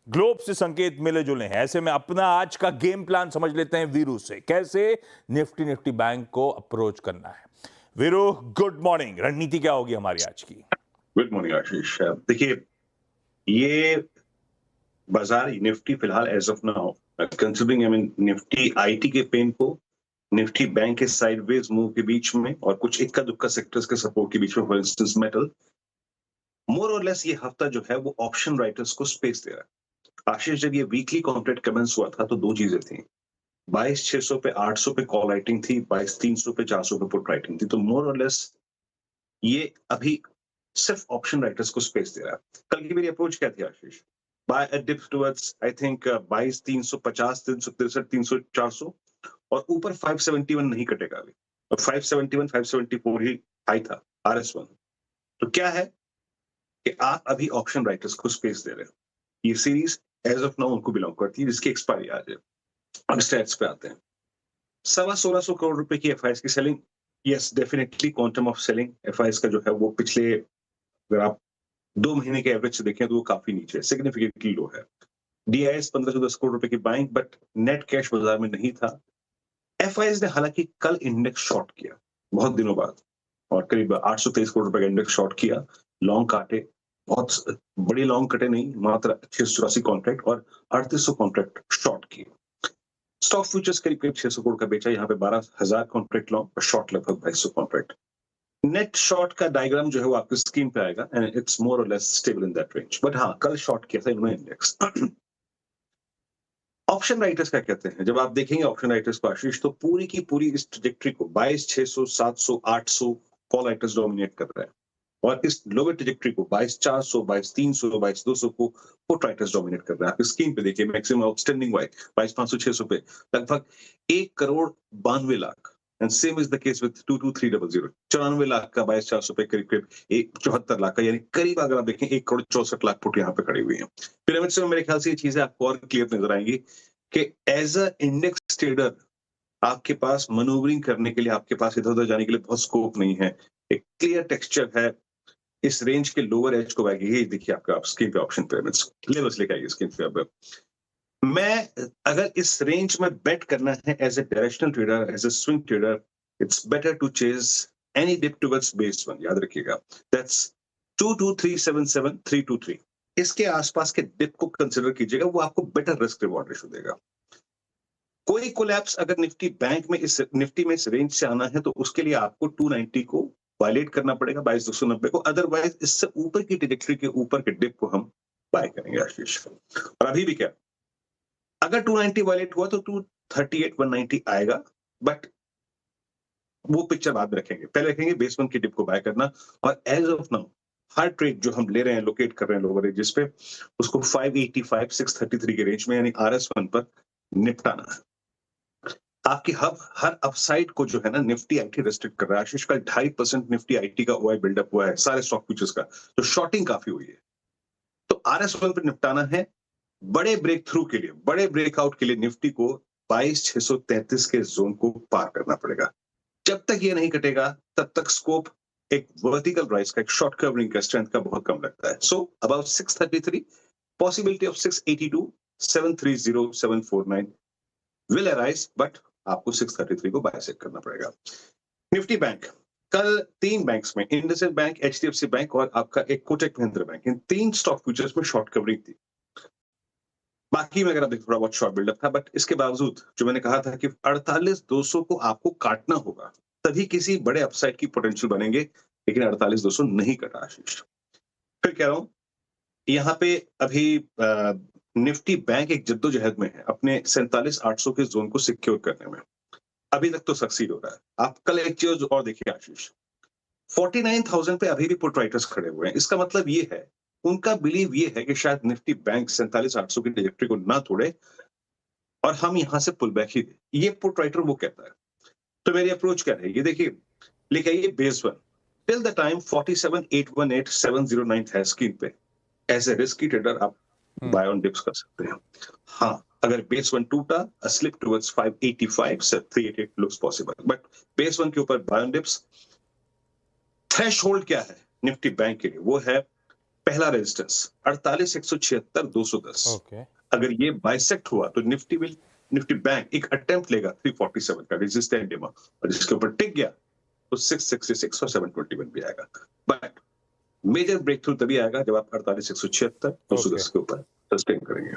Globe से संकेत मिले जुले हैं। ऐसे में अपना आज का गेम प्लान समझ लेते हैं वीरू से, कैसे निफ्टी बैंक को अप्रोच करना है। Veeru, good morning. रणनीति क्या होगी हमारी आज की? Good morning Ashish. देखिए, ये बाजार निफ्टी फिलहाल as of now considering Nifty IT के पेन को, निफ्टी बैंक के साइडवेज मूव के बीच में और कुछ इक्का दुक्का सेक्टर्स के सपोर्ट के बीच में, फॉर इंस्टेंस मेटल, मोर और लेस ये हफ्ता जो है वो ऑप्शन राइटर्स को स्पेस दे रहा है। आशीष, जब ये वीकली कॉन्ट्रैक्ट कमेंस हुआ था तो दो चीजें थी। 22,600 पे 800 पे कॉल राइटिंग थी, 22,300 पे 400 पे पुट राइटिंग थी। तो मोर और लेस ये अभी सिर्फ ऑप्शन राइटर्स को स्पेस दे रहा है। कल की मेरी अप्रोच क्या थी Ashish? By a dip towards I think 22,350, 363, 300, 400 और ऊपर 571 नहीं कटेगा अभी। और 571, 574 ही हाई था RS1। तो क्या है कि आप अभी ऑप्शन राइटर्स को स्पेस दे रहे हो। ये सीरीज एज ऑफ नाउ उनको बिलोंग करती है जिसकी एक्सपायरी आज है। अब स्टैट्स पे आते हैं। 16,500 करोड़ रुपए की एफआईएस की selling, yes definitely quantum of selling FIS का जो है वो पिछले, अगर आप 2 महीने के एवरेज से देखें तो वो काफी नीचे है, सिग्निफिकेंटली लो है। डीआईएस 1510 करोड़ रुपए की बाइंग, बट नेट कैश बाजार में नहीं था। एफआईएस ने हालांकि कल इंडेक्स शॉर्ट किया बहुत दिनों बाद और करीब 823 करोड़ रुपए का इंडेक्स शॉर्ट किया। लॉन्ग काटे, बहुत बड़े लॉन्ग कटे नहीं, मात्र 684 कॉन्ट्रैक्ट और 3800 कॉन्ट्रैक्ट शॉर्ट किए। स्टॉक फ्यूचर्स करीब करीब 600 करोड़ का बेचा, यहाँ पे 12,000 कॉन्ट्रैक्ट लॉन्ग और शॉर्ट लगभग 2200 कॉन्ट्रैक्ट। नेट शॉर्ट का डायग्राम जो है वो आपकी स्क्रीन पे आएगा एंड इट्स मोर और less stable in that range. But हाँ, कल शॉर्ट किया था इन्होंने इंडेक्स। ऑप्शन राइटर्स क्या कहते हैं? जब आप देखेंगे ऑप्शन राइटर्स को आशीष, तो पूरी की पूरी इस ट्रैजेक्टरी को 22,600, 700, 800 कॉल राइटर्स डोमिनेट कर रहे हैं और इस लोअर ट्रैजेक्टरी को 22,400, 22,300, 22,200 को पुट राइटर्स डोमिनेट कर रहे हैं। आप स्क्रीन पे देखिए, मैक्सिमम आउटस्टैंडिंग वाई 22,500, 600 पे लगभग 1,92,00,000 and same is the case with 22,300, 94 lakh का 22,400 पे करीब करीब 74 लाख का, यानी करीब अगर आप देखें 1,64,00,000 पुट यहाँ पे खड़ी हुई है। पिरामिड से मेरे ख्याल से ये चीजें आपको और क्लियर नजर आएंगी कि एज अ इंडेक्स ट्रेडर आपके पास मनोवरिंग करने के लिए, आपके पास इधर उधर जाने के लिए बहुत स्कोप नहीं है। एक क्लियर टेक्सचर है। इस रेंज के लोअर एज को बैग, ये देखिए आपका स्क्रीन पे ऑप्शन पिरामिड्स लेवल्स लेके आइए स्क्रीन पे। अब मैं अगर इस रेंज में बेट करना है as a directional trader, as a swing trader, it's better to chase any dip towards base one. याद रखिएगा, दैट्स 22,377, 323। इसके आसपास के डिप को कंसीडर कीजिएगा, वो आपको बेटर रिस्क रिवॉर्ड रेशो देगा। कोई कोलैप्स अगर निफ्टी बैंक में, इस निफ्टी में इस रेंज से आना है तो उसके लिए आपको 290 को वायलेट करना पड़ेगा, 22,290 को। अदरवाइज इससे ऊपर की ट्रैजेक्टरी के ऊपर के डिप को हम बाय करेंगे आशीष। और अभी भी क्या, अगर 290 वायलेट हुआ तो 238, 190 आएगा, बट वो पिक्चर बाद में रखेंगे। पहले रखेंगे बेस वन की डिप को बाय करना। और एज ऑफ नाउ हर ट्रेड जो हम ले रहे हैं, लोकेट कर रहे हैं लोअर रेंजेस पे, उसको 585, 633 के रेंज में यानी RS1 पर निपटाना है। आपकी हर अपसाइड को जो है ना निफ्टी आईटी रेस्ट्रिक्ट कर रहा है आशीष। का 2.5% निफ्टी आईटी का ओआई बिल्डअप हुआ है सारे स्टॉक फ्यूचर्स का, तो शॉर्टिंग काफी हुई है। तो RS1 पर निपटाना है। बड़े ब्रेक थ्रू के लिए, बड़े ब्रेकआउट के लिए निफ्टी को 22,633 के जोन को पार करना पड़ेगा। जब तक ये नहीं कटेगा तब तक स्कोप एक वर्टिकल राइज का, एक शॉर्ट कवरिंग का स्ट्रेंथ का बहुत कम लगता है। So about 633, possibility of 682, 730, 749 will arise, but आपको 633 को बाय सेट करना पड़ेगा। निफ्टी बैंक कल 3 बैंक्स में, इंडसइंड बैंक, HDFC बैंक और आपका एक कोटक महिंद्रा बैंक, इन 3 स्टॉक फ्यूचर्स में शॉर्ट कवरिंग थी। बाकी में अगर आप देखो थोड़ा बहुत शॉर्ट बिल्डअप था, बट इसके बावजूद जो मैंने कहा था कि 48,200 को आपको काटना होगा तभी किसी बड़े अपसाइड की पोटेंशियल बनेंगे, लेकिन 48,200 नहीं कटा आशीष। फिर कह रहा हूं, यहाँ पे अभी निफ्टी बैंक एक जद्दोजहद में है अपने 47,800 के जोन को सिक्योर करने में। अभी तक तो सक्सीड हो रहा है। आप कल एक चीज और देखिए आशीष, 49,000 पे अभी भी पुट राइटर्स खड़े हुए हैं। इसका मतलब ये है, उनका बिलीव ये है कि शायद निफ्टी बैंक 47,800 की ट्रैजेक्टरी को ना तोड़े और हम यहां से पुल बैक ही दें। ये पुट राइटर वो कहता है। तो मेरी अप्रोच क्या है, ये देखिए, लिखा ये base one till the time 47,818, 709 है स्क्रीन पे। एज ए रिस्की ट्रेडर आप बाय ऑन डिप्स कर सकते हैं। हाँ, अगर बेस वन टूटा, a slip towards 585, 388 looks possible, but base one के ऊपर बाय ऑन डिप्स। थ्रेशोल्ड क्या है निफ्टी बैंक के लिए? वो है पहला रेजिस्टेंस 48,176 210। ओके, अगर ये बाइसेक्ट हुआ तो निफ्टी बैंक एक अटेम्प्ट लेगा 347 का रेजिस्टेंस डिमा, और जिसके ऊपर टिक गया तो 666 और 721 भी आएगा। बट मेजर ब्रेक थ्रू तभी आएगा जब आप 48,176 210 के ऊपर सस्टेन करेंगे।